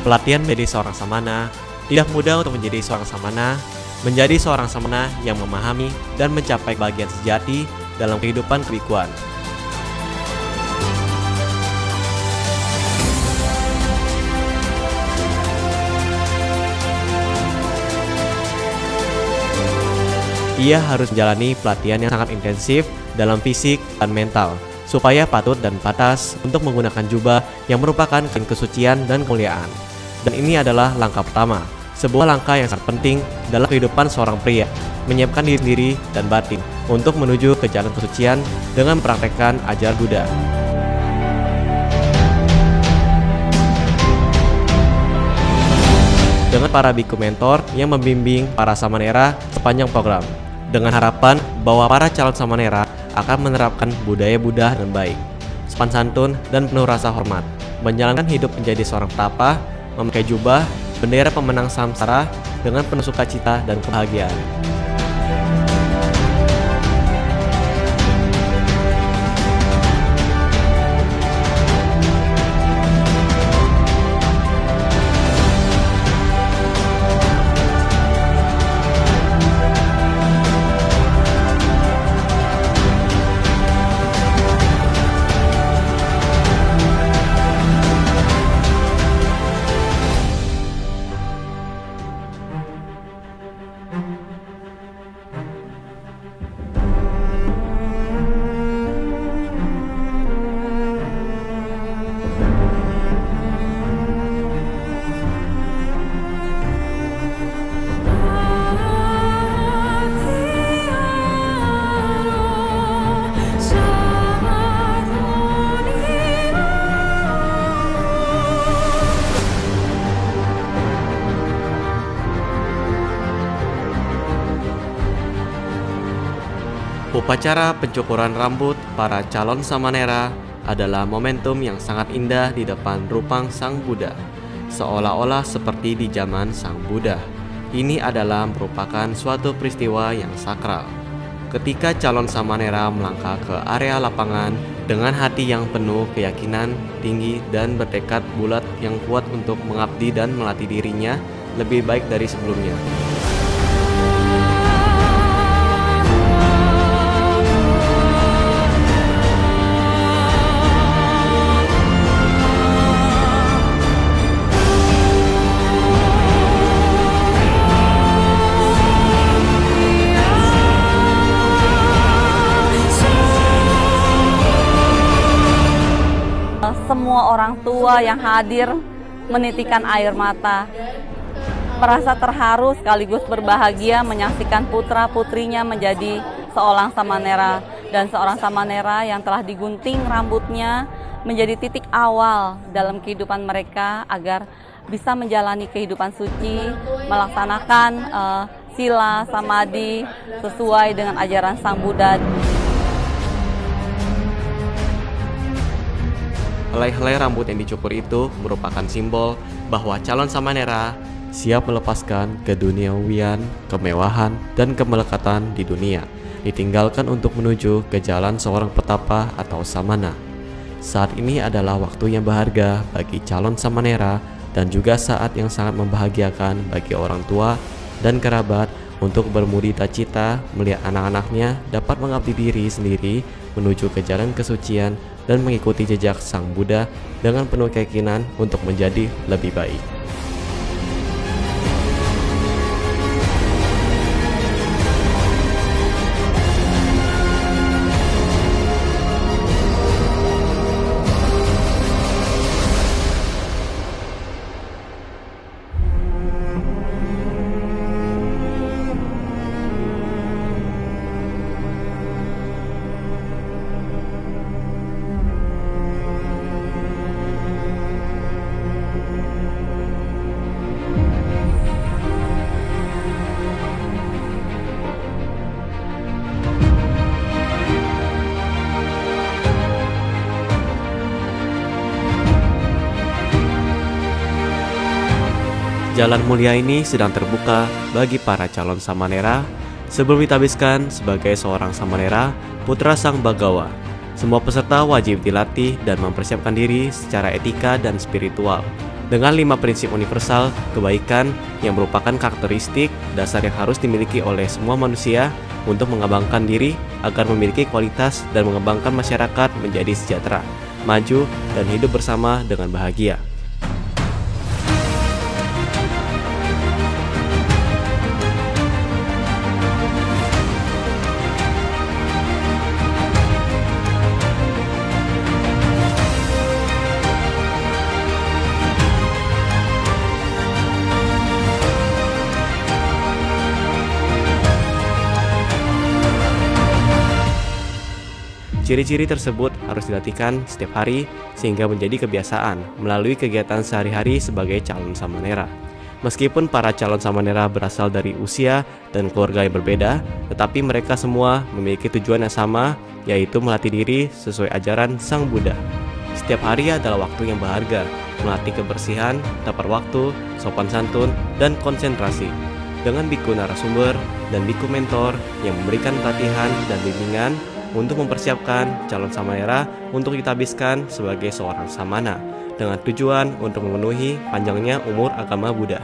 Pelatihan menjadi seorang samana tidak mudah untuk menjadi seorang samana, menjadi seorang samana yang memahami dan mencapai kebahagiaan sejati dalam kehidupan kebikuan. Ia harus menjalani pelatihan yang sangat intensif dalam fisik dan mental, supaya patut dan pantas untuk menggunakan jubah yang merupakan kain kesucian dan kemuliaan. Dan ini adalah langkah pertama, sebuah langkah yang sangat penting dalam kehidupan seorang pria, menyiapkan diri sendiri dan batin untuk menuju ke jalan kesucian dengan mempraktekkan ajaran Buddha. Dengan para biku mentor yang membimbing para samanera sepanjang program, dengan harapan bahwa para calon samanera akan menerapkan budaya Buddha dengan baik, sopan santun dan penuh rasa hormat, menjalankan hidup menjadi seorang petapa, memakai jubah, bendera pemenang samsara dengan penuh sukacita dan kebahagiaan. Upacara pencukuran rambut para calon samanera adalah momentum yang sangat indah di depan rupang Sang Buddha, seolah-olah seperti di zaman Sang Buddha. Ini adalah merupakan suatu peristiwa yang sakral. Ketika calon samanera melangkah ke area lapangan dengan hati yang penuh keyakinan tinggi dan bertekad bulat yang kuat untuk mengabdi dan melatih dirinya lebih baik dari sebelumnya. Semua orang tua yang hadir menitikan air mata, merasa terharu sekaligus berbahagia menyaksikan putra-putrinya menjadi seorang samanera dan seorang samanera yang telah digunting rambutnya menjadi titik awal dalam kehidupan mereka agar bisa menjalani kehidupan suci, melaksanakan sila samadhi sesuai dengan ajaran Sang Buddha. Helai-helai rambut yang dicukur itu merupakan simbol bahwa calon samanera siap melepaskan keduniawian, kemewahan, dan kemelekatan di dunia, ditinggalkan untuk menuju ke jalan seorang petapa atau samana. Saat ini adalah waktu yang berharga bagi calon samanera dan juga saat yang sangat membahagiakan bagi orang tua dan kerabat untuk bermudita cita melihat anak-anaknya dapat mengabdi diri sendiri menuju ke jalan kesucian dan mengikuti jejak Sang Buddha dengan penuh keyakinan untuk menjadi lebih baik. Jalan mulia ini sedang terbuka bagi para calon samanera sebelum ditabiskan sebagai seorang samanera putra Sang Bagawa. Semua peserta wajib dilatih dan mempersiapkan diri secara etika dan spiritual Dengan 5 prinsip universal kebaikan yang merupakan karakteristik dasar yang harus dimiliki oleh semua manusia untuk mengembangkan diri agar memiliki kualitas dan mengembangkan masyarakat menjadi sejahtera, maju, dan hidup bersama dengan bahagia. Ciri-ciri tersebut harus dilatihkan setiap hari sehingga menjadi kebiasaan melalui kegiatan sehari-hari sebagai calon Samanera. Meskipun para calon Samanera berasal dari usia dan keluarga yang berbeda, tetapi mereka semua memiliki tujuan yang sama, yaitu melatih diri sesuai ajaran Sang Buddha. Setiap hari adalah waktu yang berharga, melatih kebersihan, tepat waktu, sopan santun, dan konsentrasi. Dengan biku narasumber dan biku mentor yang memberikan pelatihan dan bimbingan untuk mempersiapkan calon Samanera untuk ditabiskan sebagai seorang samana dengan tujuan untuk memenuhi panjangnya umur agama Buddha.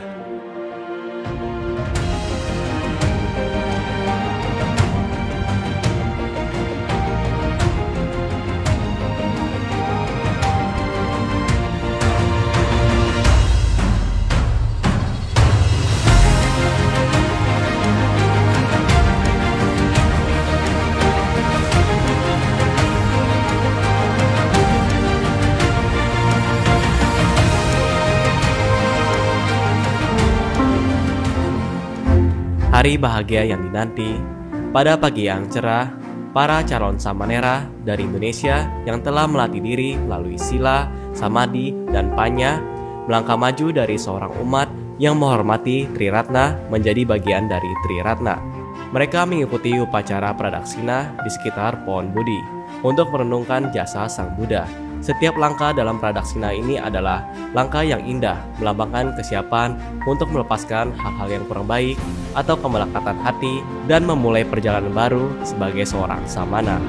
Hari bahagia yang dinanti, pada pagi yang cerah, para calon Samanera dari Indonesia yang telah melatih diri melalui sila, samadhi, dan panya melangkah maju dari seorang umat yang menghormati Triratna menjadi bagian dari Triratna. Mereka mengikuti upacara pradaksina di sekitar pohon Bodhi untuk merenungkan jasa Sang Buddha. Setiap langkah dalam pradaksina ini adalah langkah yang indah, melambangkan kesiapan untuk melepaskan hal-hal yang kurang baik atau kemelekatan hati dan memulai perjalanan baru sebagai seorang samana.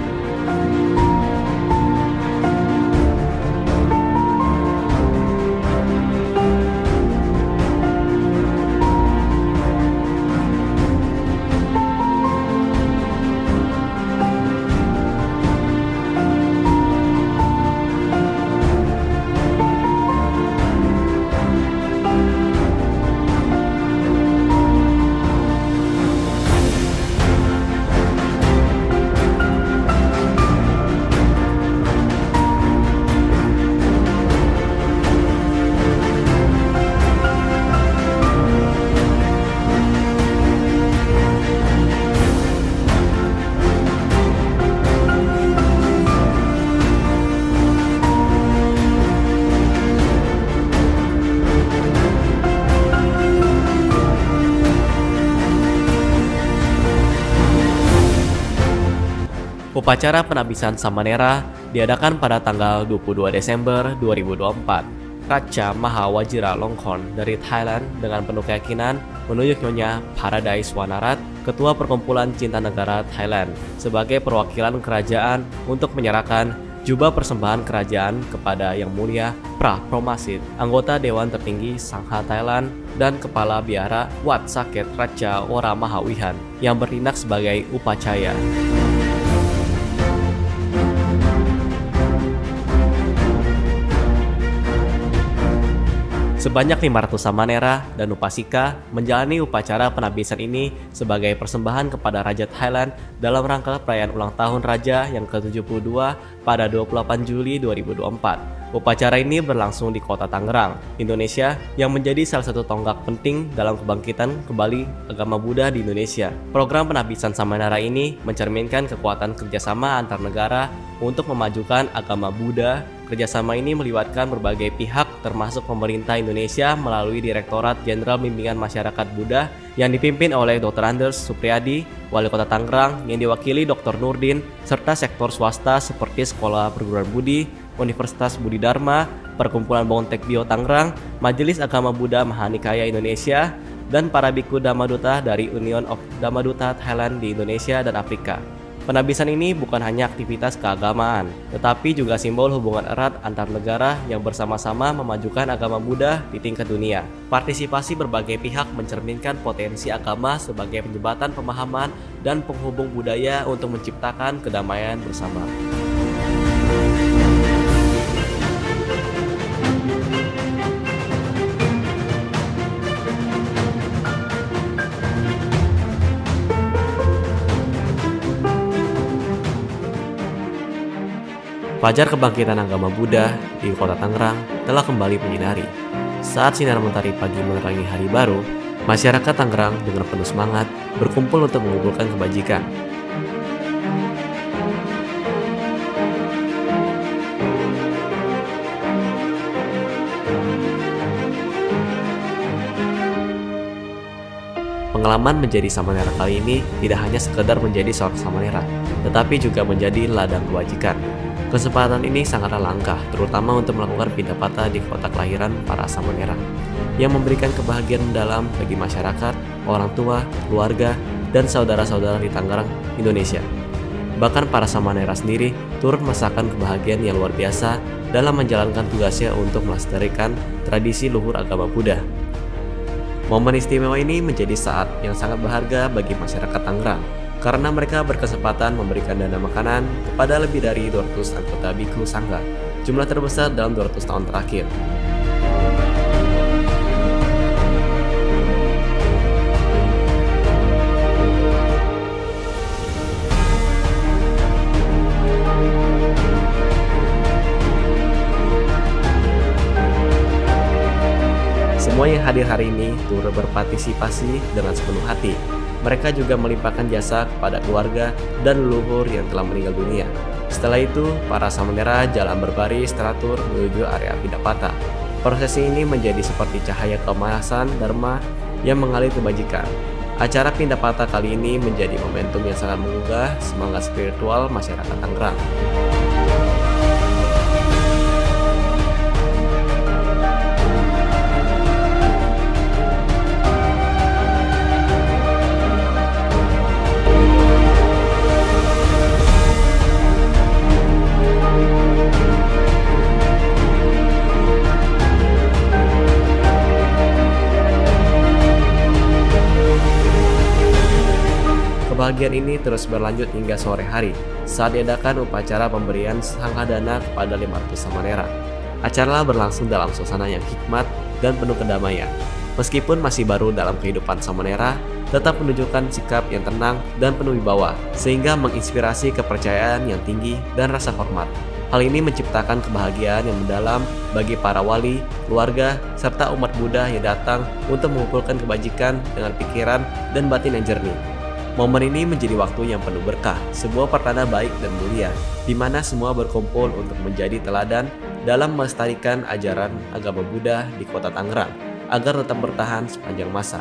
Upacara penabisan Samanera diadakan pada tanggal 22 Desember 2024. Raja Maha Vajiralongkorn dari Thailand dengan penuh keyakinan menunjuk Nyonya Paradise Wanarat, Ketua Perkumpulan Cinta Negara Thailand, sebagai perwakilan kerajaan untuk menyerahkan jubah persembahan kerajaan kepada Yang Mulia Pra Promasit, anggota Dewan Tertinggi Sangha Thailand, dan Kepala Biara Wat Saket Raja Ora Mahawihan yang bertindak sebagai upacaya. Sebanyak 500 Samanera dan Upasika menjalani upacara penabisan ini sebagai persembahan kepada Raja Thailand dalam rangka perayaan ulang tahun Raja yang ke-72 pada 28 Juli 2024. Upacara ini berlangsung di kota Tangerang, Indonesia, yang menjadi salah satu tonggak penting dalam kebangkitan kembali agama Buddha di Indonesia. Program penabisan Samanera ini mencerminkan kekuatan kerjasama antar negara untuk memajukan agama Buddha. Kerjasama ini melibatkan berbagai pihak termasuk pemerintah Indonesia melalui Direktorat Jenderal Bimbingan Masyarakat Buddha yang dipimpin oleh Dr. Anders Supriyadi, Wali Kota Tangerang yang diwakili Dr. Nurdin, serta sektor swasta seperti Sekolah Perguruan Budi, Universitas Budi Dharma, Perkumpulan Bontek Bio Tangerang, Majelis Agama Buddha Mahanikaya Indonesia, dan para biku Dhammaduta dari Union of Dhammaduta Thailand di Indonesia dan Afrika. Penabisan ini bukan hanya aktivitas keagamaan, tetapi juga simbol hubungan erat antar negara yang bersama-sama memajukan agama Buddha di tingkat dunia. Partisipasi berbagai pihak mencerminkan potensi agama sebagai penjembatan pemahaman dan penghubung budaya untuk menciptakan kedamaian bersama. Fajar kebangkitan agama Buddha di kota Tangerang telah kembali menyinari. Saat sinar mentari pagi menerangi hari baru, masyarakat Tangerang dengan penuh semangat berkumpul untuk mengumpulkan kebajikan. Pengalaman menjadi samanera kali ini tidak hanya sekedar menjadi seorang samanera, tetapi juga menjadi ladang kebajikan. Kesempatan ini sangatlah langka, terutama untuk melakukan pindah patah di kota kelahiran para samanera, yang memberikan kebahagiaan mendalam bagi masyarakat, orang tua, keluarga, dan saudara-saudara di Tangerang, Indonesia. Bahkan para samanera sendiri turut merasakan kebahagiaan yang luar biasa dalam menjalankan tugasnya untuk melestarikan tradisi luhur agama Buddha. Momen istimewa ini menjadi saat yang sangat berharga bagi masyarakat Tangerang, karena mereka berkesempatan memberikan dana makanan kepada lebih dari 200 anggota Bhikkhu Sangha, jumlah terbesar dalam 200 tahun terakhir. Semua yang hadir hari ini turut berpartisipasi dengan sepenuh hati. Mereka juga melimpahkan jasa kepada keluarga dan leluhur yang telah meninggal dunia. Setelah itu, para samanera jalan berbaris teratur menuju area pindah patah. Prosesi ini menjadi seperti cahaya keemasan Dharma yang mengalir kebajikan. Acara pindah patah kali ini menjadi momentum yang sangat menggugah semangat spiritual masyarakat Tangerang. Kebahagiaan ini terus berlanjut hingga sore hari saat diadakan upacara pemberian sangkadana kepada 500 samanera. Acara berlangsung dalam suasana yang hikmat dan penuh kedamaian. Meskipun masih baru dalam kehidupan samanera, tetap menunjukkan sikap yang tenang dan penuh wibawa, sehingga menginspirasi kepercayaan yang tinggi dan rasa hormat. Hal ini menciptakan kebahagiaan yang mendalam bagi para wali, keluarga, serta umat Buddha yang datang untuk mengumpulkan kebajikan dengan pikiran dan batin yang jernih. Momen ini menjadi waktu yang penuh berkah, sebuah pertanda baik dan mulia, di mana semua berkumpul untuk menjadi teladan dalam melestarikan ajaran agama Buddha di kota Tangerang, agar tetap bertahan sepanjang masa.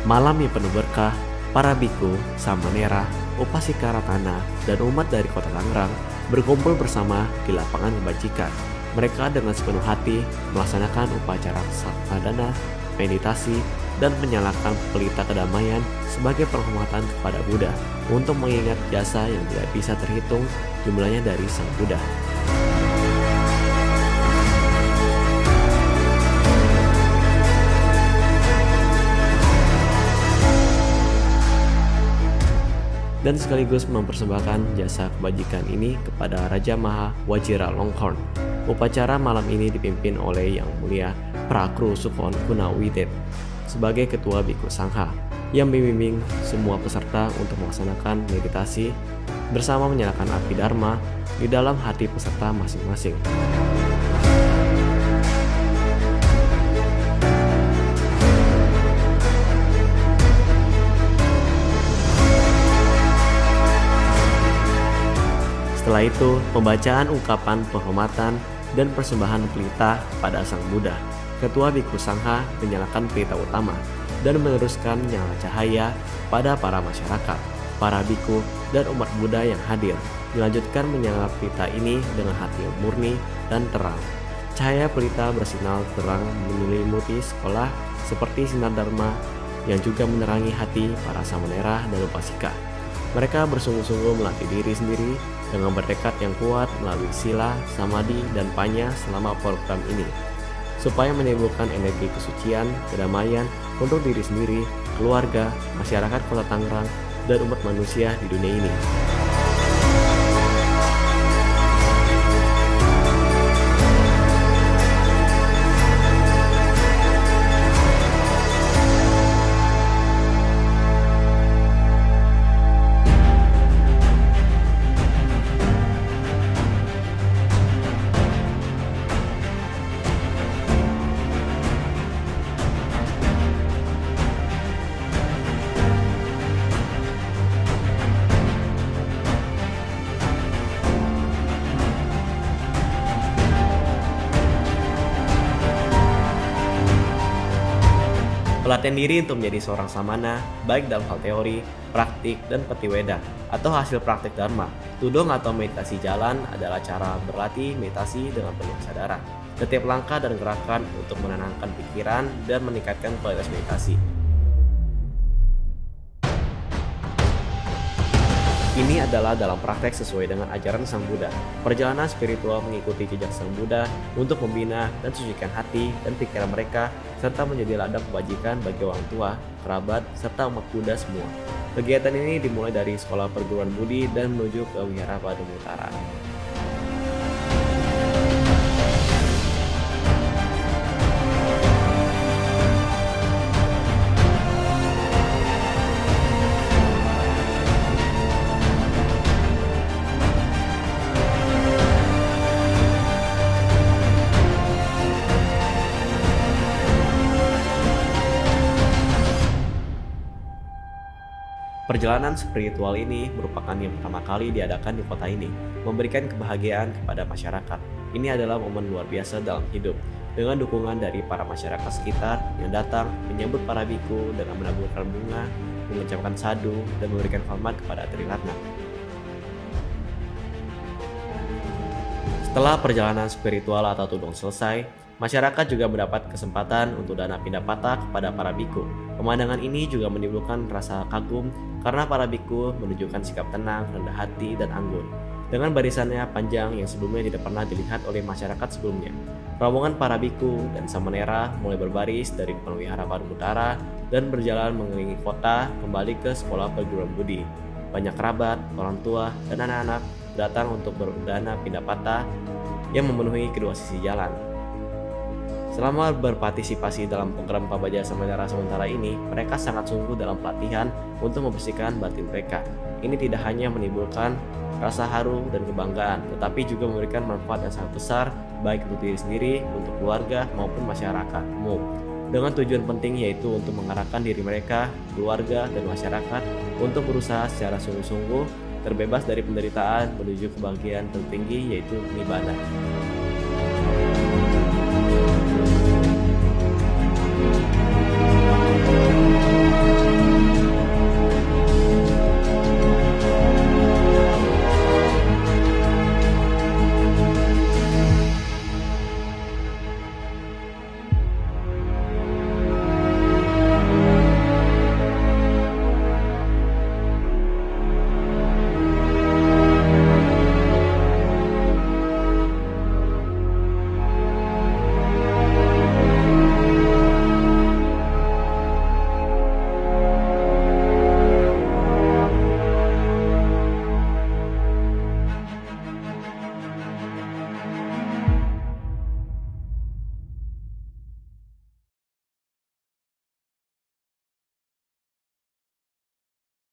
Malam yang penuh berkah, para bhikkhu, samanera, upasika ratana, dan umat dari kota Tangerang berkumpul bersama di lapangan kebajikan. Mereka dengan sepenuh hati melaksanakan upacara sangkadana, meditasi, dan menyalakan pelita kedamaian sebagai penghormatan kepada Buddha untuk mengingat jasa yang tidak bisa terhitung jumlahnya dari Sang Buddha. Dan sekaligus mempersembahkan jasa kebajikan ini kepada Raja Maha Wajiralongkorn. Upacara malam ini dipimpin oleh Yang Mulia Prakru Sukon Kunawitet sebagai Ketua Bhikkhu Sangha yang membimbing semua peserta untuk melaksanakan meditasi bersama menyalakan api Dharma di dalam hati peserta masing-masing. Setelah itu, pembacaan ungkapan penghormatan dan persembahan pelita pada Sang Buddha. Ketua Bhikkhu Sangha menyalakan pelita utama dan meneruskan nyala cahaya pada para masyarakat, para bhikkhu, dan umat Buddha yang hadir. Dilanjutkan menyala pelita ini dengan hati yang murni dan terang. Cahaya pelita bersinar terang menyelimuti sekolah seperti sinar Dharma yang juga menerangi hati para samanera dan upasika. Mereka bersungguh-sungguh melatih diri sendiri dengan bertekad yang kuat melalui sila, samadhi, dan panya selama program ini, supaya menimbulkan energi kesucian, kedamaian untuk diri sendiri, keluarga, masyarakat Kota Tangerang, dan umat manusia di dunia ini. Pelatihan diri untuk menjadi seorang samana, baik dalam hal teori, praktik, dan petiweda, atau hasil praktik dharma. Tudong atau meditasi jalan adalah cara berlatih meditasi dengan penuh kesadaran. Setiap langkah dan gerakan untuk menenangkan pikiran dan meningkatkan kualitas meditasi. Ini adalah dalam praktek sesuai dengan ajaran Sang Buddha. Perjalanan spiritual mengikuti jejak Sang Buddha untuk membina dan sucikan hati dan pikiran mereka, serta menjadi ladang kebajikan bagi orang tua, kerabat, serta umat Buddha semua. Kegiatan ini dimulai dari sekolah perguruan Budi dan menuju ke Wihara Badung Utara. Perjalanan spiritual ini merupakan yang pertama kali diadakan di kota ini, memberikan kebahagiaan kepada masyarakat. Ini adalah momen luar biasa dalam hidup, dengan dukungan dari para masyarakat sekitar yang datang menyambut para biku dengan menaburkan bunga, mengucapkan sadu, dan memberikan hormat kepada Triratna. Setelah perjalanan spiritual atau tudong selesai, masyarakat juga mendapat kesempatan untuk dana pindah patah kepada para biku. Pemandangan ini juga menimbulkan rasa kagum karena para biku menunjukkan sikap tenang, rendah hati, dan anggun. Dengan barisannya panjang yang sebelumnya tidak pernah dilihat oleh masyarakat sebelumnya. Rombongan para biku dan samanera mulai berbaris dari depan Wihara Badung Utara dan berjalan mengelilingi kota kembali ke sekolah perguruan Budi. Banyak kerabat, orang tua, dan anak-anak datang untuk berdana pindah patah yang memenuhi kedua sisi jalan. Selama berpartisipasi dalam program Pabaja Samanera sementara ini, mereka sangat sungguh dalam pelatihan untuk membersihkan batin mereka. Ini tidak hanya menimbulkan rasa haru dan kebanggaan, tetapi juga memberikan manfaat yang sangat besar baik untuk diri sendiri, untuk keluarga, maupun masyarakat umum. Dengan tujuan penting yaitu untuk mengarahkan diri mereka, keluarga, dan masyarakat untuk berusaha secara sungguh-sungguh terbebas dari penderitaan menuju kebahagiaan tertinggi yaitu nibbana.